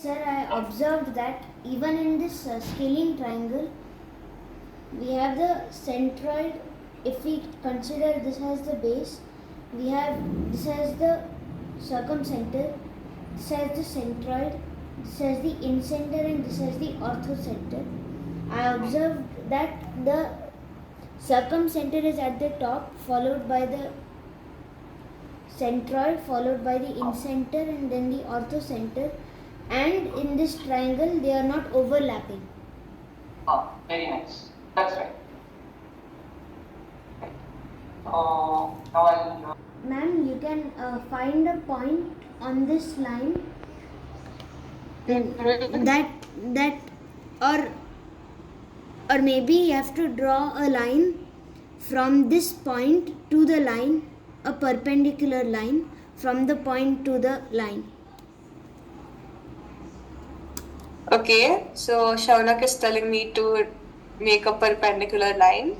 Sir, I observed that even in this scaling triangle, we have the centroid. If we consider this as the base, we have this as the circumcenter, this as the centroid, this as the incenter, and this as the orthocenter. I observed that the circumcenter is at the top, followed by the centroid, followed by the incenter, and then the orthocenter. And in this triangle, they are not overlapping. Very nice. That's right. Now I'll. Ma'am, you can find a point on this line that or maybe you have to draw a line from this point to the line, a perpendicular line from the point to the line. Okay, so Shaunak is telling me to make a perpendicular line.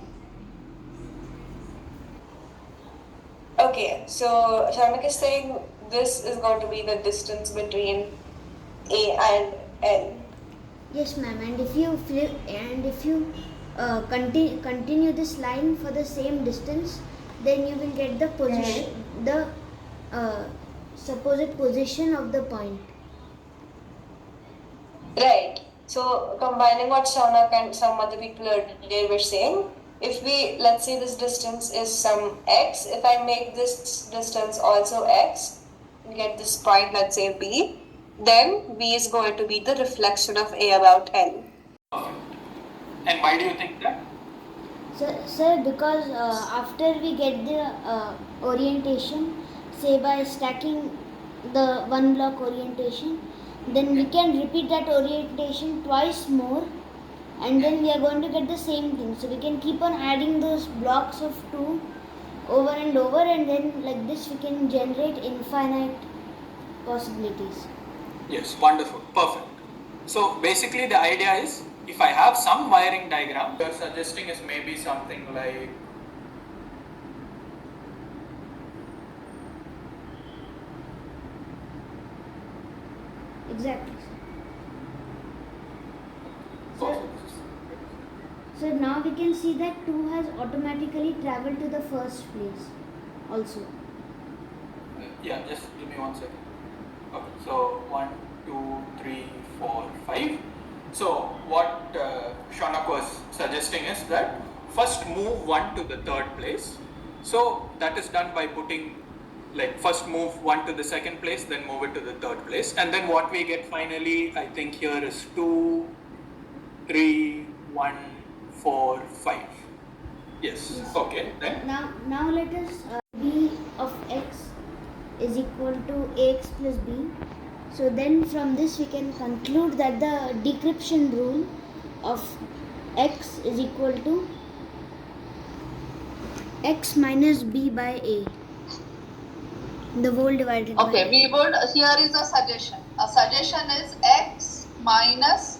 Okay, so Shaunak is saying this is going to be the distance between A and L. Yes, ma'am. And if you continue this line for the same distance, then you will get the position, the supposed position of the point. Right. So combining what Shaunak and some other people earlier were saying, if we, let's say this distance is some x, if I make this distance also x, we get this point, let's say B, then B is going to be the reflection of A about L. And why do you think that? Sir, because after we get the orientation, say by stacking the one block orientation, then we can repeat that orientation twice more, and then we are going to get the same thing. So we can keep on adding those blocks of 2 over and over, and then like this we can generate infinite possibilities. Yes, wonderful, perfect. So basically the idea is, if I have some wiring diagram, you're suggesting is maybe something like Exactly. So now we can see that 2 has automatically traveled to the first place also. Yeah, just give me 1 second. Okay, so 1, 2, 3, 4, 5. So what Shaunak was suggesting is that first move 1 to the third place. So that is done by putting, like, first move 1 to the second place, then move it to the third place, and then what we get finally, I think here is 2, 3, 1, 4, 5. Yes. Okay. Then Now let us b of x is equal to ax plus b. So then from this we can conclude that the decryption rule of x is equal to x minus b by a. The whole divided by Okay, we would, here is a suggestion. A suggestion is x minus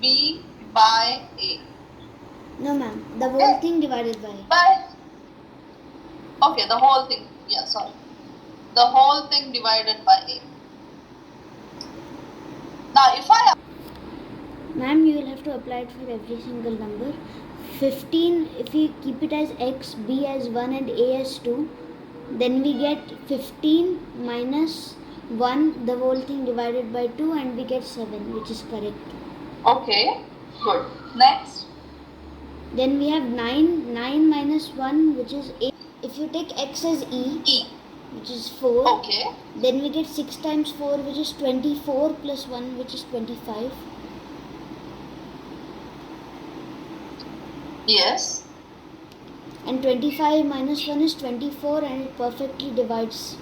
b by a. No ma'am, the whole thing divided by. Okay, the whole thing, yeah, sorry. The whole thing divided by a. Now if I... Ma'am, you will have to apply it for every single number. 15, if we keep it as x, b as 1 and a as 2, then we get 15 minus 1, the whole thing divided by 2, and we get 7, which is correct. Okay, good. Next. Then we have 9 minus 1, which is 8. If you take x as e, which is 4, okay, then we get 6 times 4, which is 24, plus 1, which is 25. Yes. And 25 minus 1 is 24, and it perfectly divides.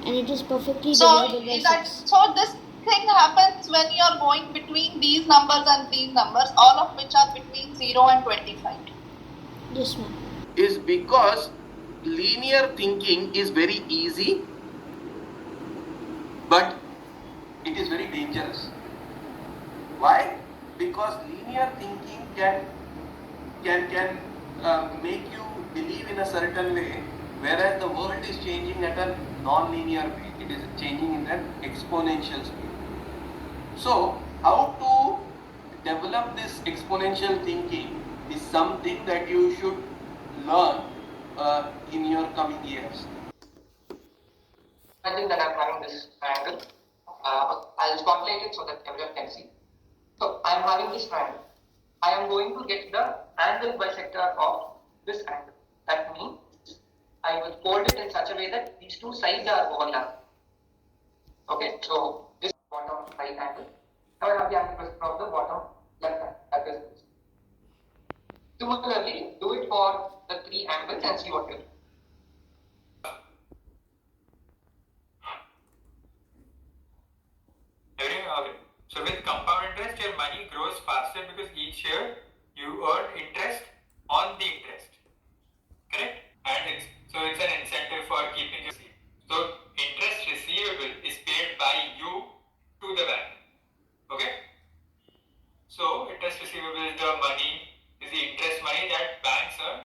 And it is perfectly divisible by 6. So this thing happens when you are going between these numbers and these numbers, all of which are between 0 and 25. Yes, ma'am. Is because linear thinking is very easy, but it is very dangerous. Why? Because linear thinking can make you believe in a certain way, whereas the world is changing at a non-linear way. It is changing in an exponential speed. So how to develop this exponential thinking is something that you should learn in your coming years. Imagine that I'm having this triangle. I'll spotlight it so that everyone can see. So I'm having this triangle. I am going to get the angle bisector of this angle. That means I will fold it in such a way that these two sides are overlapping. Okay, so this bottom right angle. Now I have the angle bisector of the bottom left angle. That is this. Similarly, do it for the three angles and see what you do. Okay. So with compound interest, your money grows faster because each year you earn interest on the interest. Correct? And it's an incentive for keeping your receipt. So interest receivable is paid by you to the bank. Okay? So interest receivable is the money